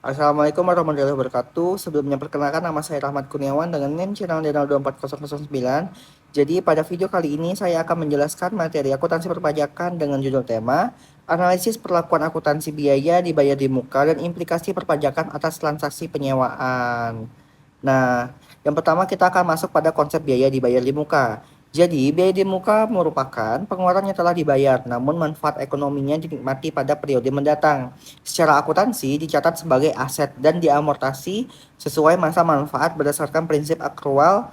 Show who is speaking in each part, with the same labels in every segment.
Speaker 1: Assalamualaikum warahmatullahi wabarakatuh. Sebelumnya perkenalkan, nama saya Rahmat Kurniawan dengan NIM channel Denal 24009. Jadi pada video kali ini saya akan menjelaskan materi akuntansi perpajakan dengan judul tema analisis perlakuan akuntansi biaya dibayar di muka dan implikasi perpajakan atas transaksi penyewaan. Nah, yang pertama kita akan masuk pada konsep biaya dibayar di muka. Jadi, biaya di muka merupakan pengeluaran yang telah dibayar, namun manfaat ekonominya dinikmati pada periode mendatang. Secara akuntansi dicatat sebagai aset dan diamortasi sesuai masa manfaat berdasarkan prinsip akrual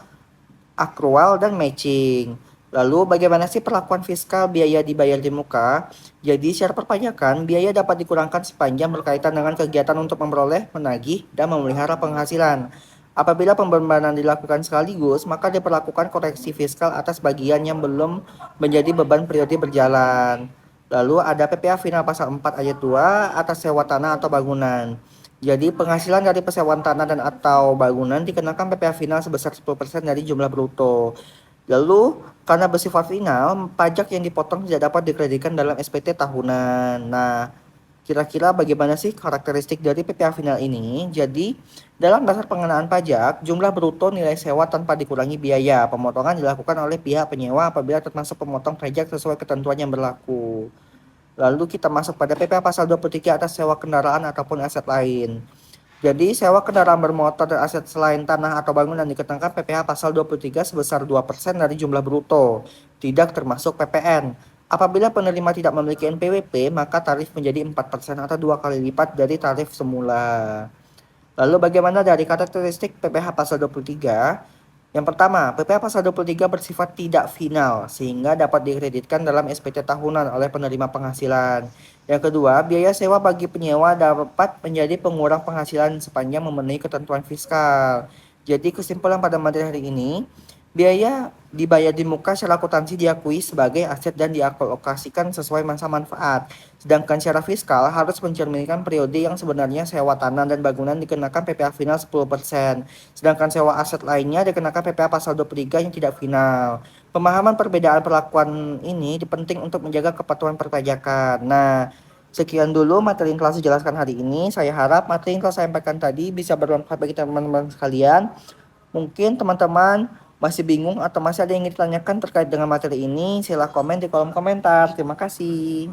Speaker 1: dan matching. Lalu bagaimana sih perlakuan fiskal biaya dibayar di muka? Jadi secara perpajakan, biaya dapat dikurangkan sepanjang berkaitan dengan kegiatan untuk memperoleh, menagih, dan memelihara penghasilan. Apabila pembebanan dilakukan sekaligus, maka diperlakukan koreksi fiskal atas bagian yang belum menjadi beban periode berjalan. Lalu ada PPh final pasal 4 ayat 2 atas sewa tanah atau bangunan. Jadi penghasilan dari persewaan tanah dan atau bangunan dikenakan PPh final sebesar 10% dari jumlah bruto. Lalu karena bersifat final, pajak yang dipotong tidak dapat dikreditkan dalam SPT tahunan. Nah, kira-kira bagaimana sih karakteristik dari PPh final ini? Jadi, dalam dasar pengenaan pajak, jumlah bruto nilai sewa tanpa dikurangi biaya. Pemotongan dilakukan oleh pihak penyewa apabila termasuk pemotong pajak sesuai ketentuan yang berlaku. Lalu kita masuk pada PPh pasal 23 atas sewa kendaraan ataupun aset lain. Jadi sewa kendaraan bermotor dan aset selain tanah atau bangunan dikenakan PPh pasal 23 sebesar 2% dari jumlah bruto, tidak termasuk PPN. Apabila penerima tidak memiliki NPWP, maka tarif menjadi 4% atau 2 kali lipat dari tarif semula. Lalu bagaimana dari karakteristik PPh pasal 23? Yang pertama, PPh pasal 23 bersifat tidak final sehingga dapat dikreditkan dalam SPT tahunan oleh penerima penghasilan. Yang kedua, biaya sewa bagi penyewa dapat menjadi pengurang penghasilan sepanjang memenuhi ketentuan fiskal. Jadi kesimpulan pada materi hari ini, biaya dibayar di muka secara akuntansi diakui sebagai aset dan dialokasikan sesuai masa manfaat. Sedangkan secara fiskal harus mencerminkan periode yang sebenarnya sewa tanah dan bangunan dikenakan PPh final 10%. Sedangkan sewa aset lainnya dikenakan PPh pasal 23 yang tidak final. Pemahaman perbedaan perlakuan ini penting untuk menjaga kepatuhan perpajakan. Nah, sekian dulu materi yang telah saya jelaskan hari ini. Saya harap materi yang telah saya sampaikan tadi bisa bermanfaat bagi teman-teman sekalian. Mungkin teman-teman masih bingung atau masih ada yang ingin ditanyakan terkait dengan materi ini, silahkan komen di kolom komentar. Terima kasih.